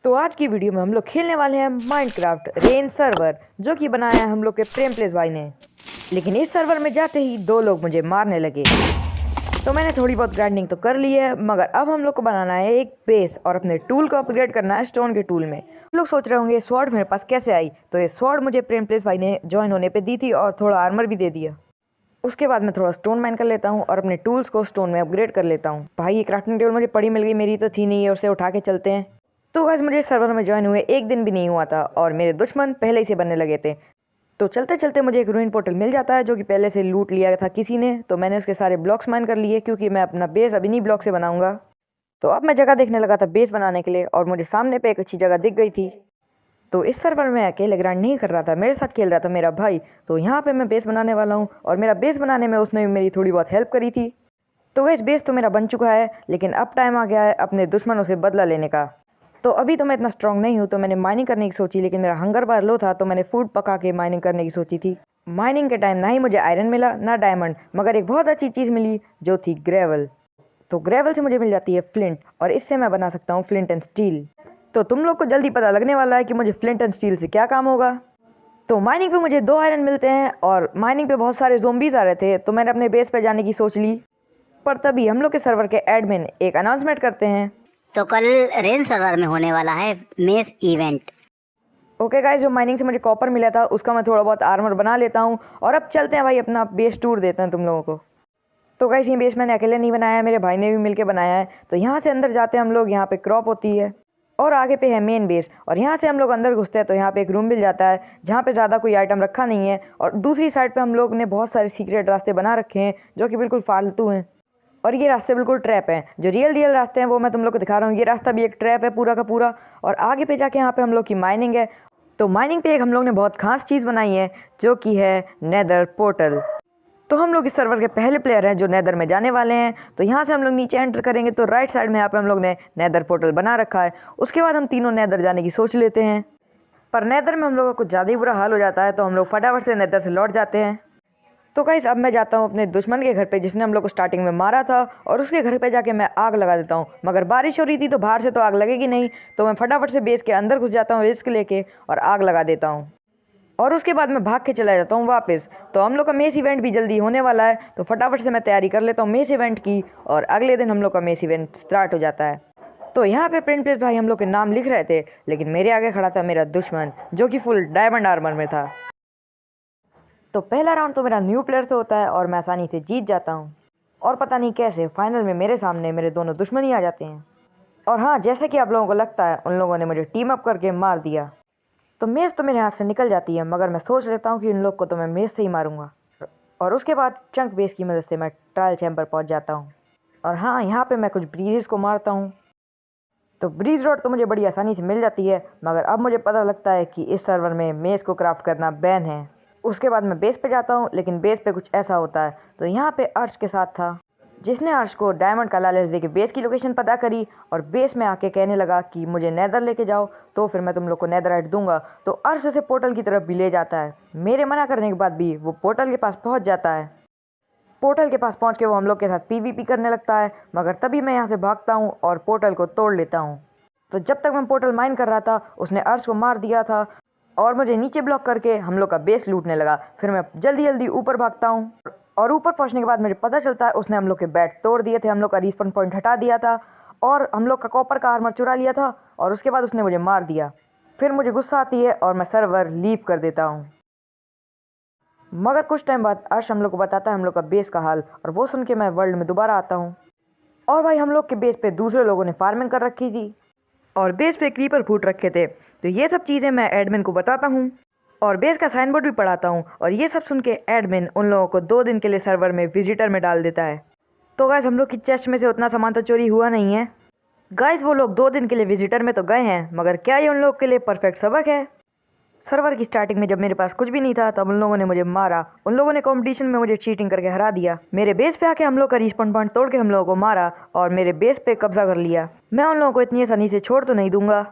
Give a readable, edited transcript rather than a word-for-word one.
तो आज की वीडियो में हम लोग खेलने वाले हैं माइनक्राफ्ट रेन सर्वर, जो कि बनाया है हम लोग के प्रेम प्लेस भाई ने। लेकिन इस सर्वर में जाते ही दो लोग मुझे मारने लगे। तो मैंने थोड़ी बहुत ग्राइंडिंग तो कर ली है, मगर अब हम लोग को बनाना है एक बेस और अपने टूल को अपग्रेड करना है स्टोन के टूल में। हम लोग सोच रहे होंगे स्वॉर्ड मेरे पास कैसे आई, तो ये स्वॉर्ड मुझे प्रेम प्लेस भाई ने ज्वाइन होने पे दी थी और थोड़ा आर्मर भी दे दिया। उसके बाद मैं थोड़ा स्टोन माइन कर लेता हूँ और अपने टूल्स को स्टोन में अपग्रेड कर लेता हूँ। भाई ये क्राफ्टिंग टेबल मुझे पड़ी मिल गई, मेरी तो थी नहीं है, उसे उठा के चलते हैं। तो गाइस मुझे इस सर्वर में ज्वाइन हुए एक दिन भी नहीं हुआ था और मेरे दुश्मन पहले ही से बनने लगे थे। तो चलते चलते मुझे एक रूइन पोर्टल मिल जाता है, जो कि पहले से लूट लिया था किसी ने। तो मैंने उसके सारे ब्लॉक्स माइन कर लिए, क्योंकि मैं अपना बेस अभी नहीं ब्लॉक से बनाऊंगा। तो अब मैं जगह देखने लगा था बेस बनाने के लिए, और मुझे सामने पे एक अच्छी जगह दिख गई थी। तो इस सर्वर में अकेले ग्राइंड नहीं कर रहा था, मेरे साथ खेल रहा था मेरा भाई। तो यहाँ पे मैं बेस बनाने वाला हूँ, और मेरा बेस बनाने में उसने मेरी थोड़ी बहुत हेल्प करी थी। तो गाइस बेस तो मेरा बन चुका है, लेकिन अब टाइम आ गया है अपने दुश्मनों से बदला लेने का। तो अभी तो मैं इतना स्ट्रांग नहीं हूँ, तो मैंने माइनिंग करने की सोची, लेकिन मेरा हंगर बार लो था, तो मैंने फूड पका के माइनिंग करने की सोची थी। माइनिंग के टाइम ना ही मुझे आयरन मिला ना डायमंड, मगर एक बहुत अच्छी चीज़ मिली जो थी ग्रेवल। तो ग्रेवल से मुझे मिल जाती है फ्लिंट, और इससे मैं बना सकता हूँ फ्लिंट एंड स्टील। तो तुम लोग को जल्दी पता लगने वाला है कि मुझे फ्लिंट एंड स्टील से क्या काम होगा। तो माइनिंग पे मुझे 2 आयरन मिलते हैं, और माइनिंग पे बहुत सारे ज़ोंबीज आ रहे थे, तो मैंने अपने बेस पे जाने की सोच ली। पर तभी हम लोग के सर्वर के एडमिन एक अनाउंसमेंट करते हैं। तो कल रेन सर्वर में होने वाला है मेस इवेंट। ओके गाइस, जो माइनिंग से मुझे कॉपर मिला था उसका मैं थोड़ा बहुत आर्मर बना लेता हूँ, और अब चलते हैं भाई अपना बेस टूर देते हैं तुम लोगों को। तो गाइस ये बेस मैंने अकेले नहीं बनाया है, मेरे भाई ने भी मिलके बनाया है। तो यहाँ से अंदर जाते हैं हम लोग, यहाँ पे क्रॉप होती है, और आगे पे है मेन बेस। और यहाँ से हम लोग अंदर घुसते हैं तो यहाँ पे एक रूम मिल जाता है, जहाँ पे ज़्यादा कोई आइटम रखा नहीं है। और दूसरी साइड पे हम लोग ने बहुत सारे सीक्रेट रास्ते बना रखे हैं, जो कि बिल्कुल फालतू हैं। और ये रास्ते बिल्कुल ट्रैप हैं। जो रियल रास्ते हैं वो मैं तुम लोग को दिखा रहा हूँ। ये रास्ता भी एक ट्रैप है पूरा का पूरा। और आगे पे जाके यहाँ पे हम लोग की माइनिंग है। तो माइनिंग पे एक हम लोग ने बहुत खास चीज़ बनाई है, जो कि है नेदर पोर्टल। तो हम लोग इस सर्वर के पहले प्लेयर हैं जो नेदर में जाने वाले हैं। तो यहाँ से हम लोग नीचे एंटर करेंगे, तो राइट साइड में यहाँ पे हम लोग ने नेदर पोर्टल बना रखा है। उसके बाद हम तीनों नेदर जाने की सोच लेते हैं, पर नेदर में हम लोगों को कुछ ज़्यादा ही बुरा हाल हो जाता है, तो हम लोग फटाफट से नेदर से लौट जाते हैं। तो गाइस अब मैं जाता हूँ अपने दुश्मन के घर पे, जिसने हम लोग को स्टार्टिंग में मारा था, और उसके घर पे जाके मैं आग लगा देता हूँ। मगर बारिश हो रही थी तो बाहर से तो आग लगेगी नहीं, तो मैं फटाफट से बेस के अंदर घुस जाता हूँ रिस्क लेके, और आग लगा देता हूँ। और उसके बाद मैं भाग के चला जाता हूँ वापस। तो हम लोग का मेस इवेंट भी जल्दी होने वाला है, तो फटाफट से मैं तैयारी कर लेता हूँ मेस इवेंट की, और अगले दिन हम लोग का मेस इवेंट स्टार्ट हो जाता है। तो यहाँ पे प्रिंट प्लेस भाई हम लोग के नाम लिख रहे थे, लेकिन मेरे आगे खड़ा था मेरा दुश्मन, जो कि फुल डायमंड आर्मर में था। तो पहला राउंड तो मेरा न्यू प्लेयर से होता है, और मैं आसानी से जीत जाता हूँ। और पता नहीं कैसे फाइनल में मेरे सामने मेरे दोनों दुश्मन ही आ जाते हैं। और हाँ, जैसे कि आप लोगों को लगता है, उन लोगों ने मुझे टीम अप करके मार दिया। तो मेज़ तो मेरे हाथ से निकल जाती है, मगर मैं सोच लेता हूँ कि इन लोग को तो मैं मेज़ से ही मारूंगा। और उसके बाद चंक बेस की मदद से मैं ट्रायल चैम्बर पहुँच जाता हूँ। और हाँ, यहाँ पे मैं कुछ ब्रीजेस को मारता हूँ। तो ब्रीज रॉड तो मुझे बड़ी आसानी से मिल जाती है, मगर अब मुझे पता लगता है कि इस सर्वर में मेज़ को क्राफ्ट करना बैन है। उसके बाद मैं बेस पे जाता हूँ, लेकिन बेस पे कुछ ऐसा होता है। तो यहाँ पे अर्श के साथ था, जिसने अर्श को डायमंड का लालच देके बेस की लोकेशन पता करी, और बेस में आके कहने लगा कि मुझे नेदर लेके जाओ, तो फिर मैं तुम लोग को नेदराइट दूंगा। तो अर्श उसे पोर्टल की तरफ भी ले जाता है। मेरे मना करने के बाद भी वो पोर्टल के पास पहुंच जाता है। पोर्टल के पास पहुंच के वो हम लोग के साथ पीवीपी करने लगता है, मगर तभी मैं यहाँ से भागता हूँ और पोर्टल को तोड़ लेता हूँ। तो जब तक मैं पोर्टल माइन कर रहा था, उसने अर्श को मार दिया था, और मुझे नीचे ब्लॉक करके हम लोग का बेस लूटने लगा। फिर मैं जल्दी जल्दी ऊपर भागता हूँ, और ऊपर पहुँचने के बाद मुझे पता चलता है उसने हम लोग के बैट तोड़ दिए थे, हम लोग का रिस्पॉन पॉइंट हटा दिया था, और हम लोग का कॉपर का आर्मर चुरा लिया था। और उसके बाद उसने मुझे मार दिया। फिर मुझे गुस्सा आती है और मैं सर्वर लीव कर देता हूँ। मगर कुछ टाइम बाद अर्श हम लोग को बताता है हम लोग का बेस का हाल, और वो सुन के मैं वर्ल्ड में दोबारा आता हूँ। और भाई हम लोग के बेस पे दूसरे लोगों ने फार्मिंग कर रखी थी, और बेस पे क्रीपर फूट रखे थे। तो ये सब चीज़ें मैं एडमिन को बताता हूँ, और बेस का साइन बोर्ड भी पढ़ाता हूँ। और ये सब सुन के एडमिन उन लोगों को 2 दिन के लिए सर्वर में विजिटर में डाल देता है। तो गाइस हम लोग की चेस्ट में से उतना सामान तो चोरी हुआ नहीं है। गाइस वो लोग 2 दिन के लिए विजिटर में तो गए हैं, मगर क्या ये उन लोग के लिए परफेक्ट सबक है? सर्वर की स्टार्टिंग में जब मेरे पास कुछ भी नहीं था, तब उन लोगों ने मुझे मारा। उन लोगों ने कंपटीशन में मुझे चीटिंग करके हरा दिया। मेरे बेस पे आके हम लोग का रिस्पॉन पॉइंट तोड़ के हम लोगों को मारा, और मेरे बेस पे कब्जा कर लिया। मैं उन लोगों को इतनी आसानी से छोड़ तो नहीं दूंगा।